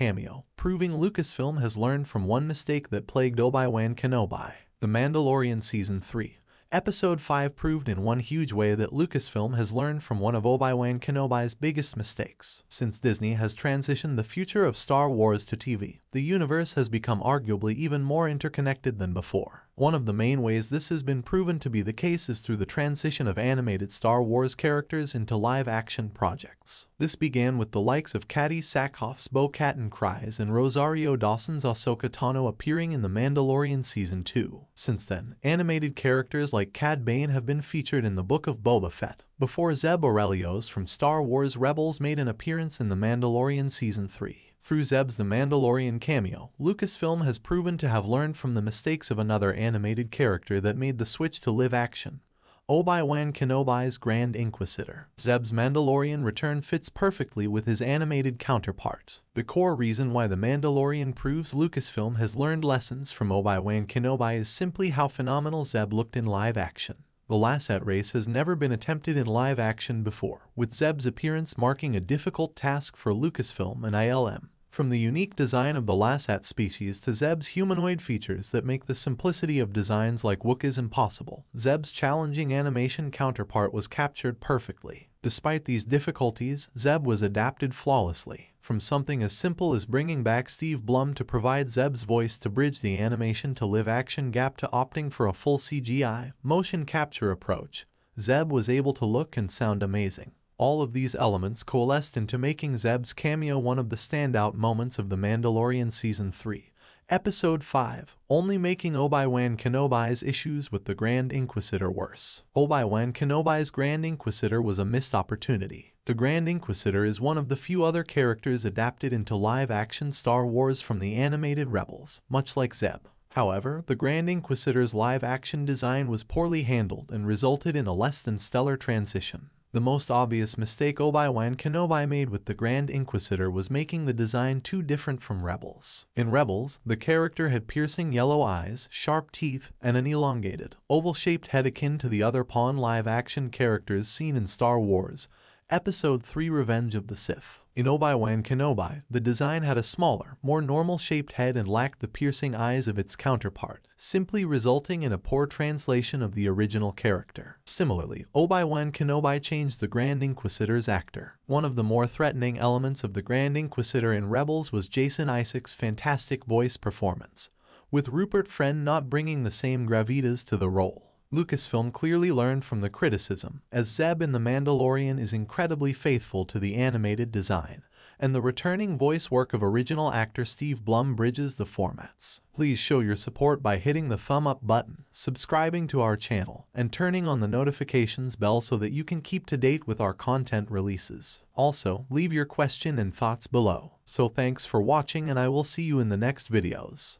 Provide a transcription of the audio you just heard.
Cameo, proving Lucasfilm has learned from one mistake that plagued Obi-Wan Kenobi. The Mandalorian Season 3, Episode 5 proved in one huge way that Lucasfilm has learned from one of Obi-Wan Kenobi's biggest mistakes. Since Disney has transitioned the future of Star Wars to TV, the universe has become arguably even more interconnected than before. One of the main ways this has been proven to be the case is through the transition of animated Star Wars characters into live-action projects. This began with the likes of Katee Sackhoff's Bo-Katan Kryze and Rosario Dawson's Ahsoka Tano appearing in The Mandalorian Season 2. Since then, animated characters like Cad Bane have been featured in the Book of Boba Fett, before Zeb Orrelios from Star Wars Rebels made an appearance in The Mandalorian Season 3. Through Zeb's The Mandalorian cameo, Lucasfilm has proven to have learned from the mistakes of another animated character that made the switch to live action, Obi-Wan Kenobi's Grand Inquisitor. Zeb's Mandalorian return fits perfectly with his animated counterpart. The core reason why The Mandalorian proves Lucasfilm has learned lessons from Obi-Wan Kenobi is simply how phenomenal Zeb looked in live action. The Lasat race has never been attempted in live action before, with Zeb's appearance marking a difficult task for Lucasfilm and ILM. From the unique design of the Lasat species to Zeb's humanoid features that make the simplicity of designs like Wookiees impossible, Zeb's challenging animation counterpart was captured perfectly. Despite these difficulties, Zeb was adapted flawlessly. From something as simple as bringing back Steve Blum to provide Zeb's voice to bridge the animation to live-action gap to opting for a full CGI, motion capture approach, Zeb was able to look and sound amazing. All of these elements coalesced into making Zeb's cameo one of the standout moments of The Mandalorian Season 3, Episode 5, only making Obi-Wan Kenobi's issues with the Grand Inquisitor worse. Obi-Wan Kenobi's Grand Inquisitor was a missed opportunity. The Grand Inquisitor is one of the few other characters adapted into live-action Star Wars from the animated Rebels, much like Zeb. However, the Grand Inquisitor's live-action design was poorly handled and resulted in a less-than-stellar transition. The most obvious mistake Obi-Wan Kenobi made with the Grand Inquisitor was making the design too different from Rebels. In Rebels, the character had piercing yellow eyes, sharp teeth, and an elongated, oval-shaped head akin to the other Pau'an live-action characters seen in Star Wars Episode 3 Revenge of the Sith. In Obi-Wan Kenobi, the design had a smaller, more normal-shaped head and lacked the piercing eyes of its counterpart, simply resulting in a poor translation of the original character. Similarly, Obi-Wan Kenobi changed the Grand Inquisitor's actor. One of the more threatening elements of the Grand Inquisitor in Rebels was Jason Isaacs' fantastic voice performance, with Rupert Friend not bringing the same gravitas to the role. Lucasfilm clearly learned from the criticism, as Zeb in The Mandalorian is incredibly faithful to the animated design, and the returning voice work of original actor Steve Blum bridges the formats. Please show your support by hitting the thumb up button, subscribing to our channel, and turning on the notifications bell so that you can keep to date with our content releases. Also, leave your question and thoughts below. So thanks for watching and I will see you in the next videos.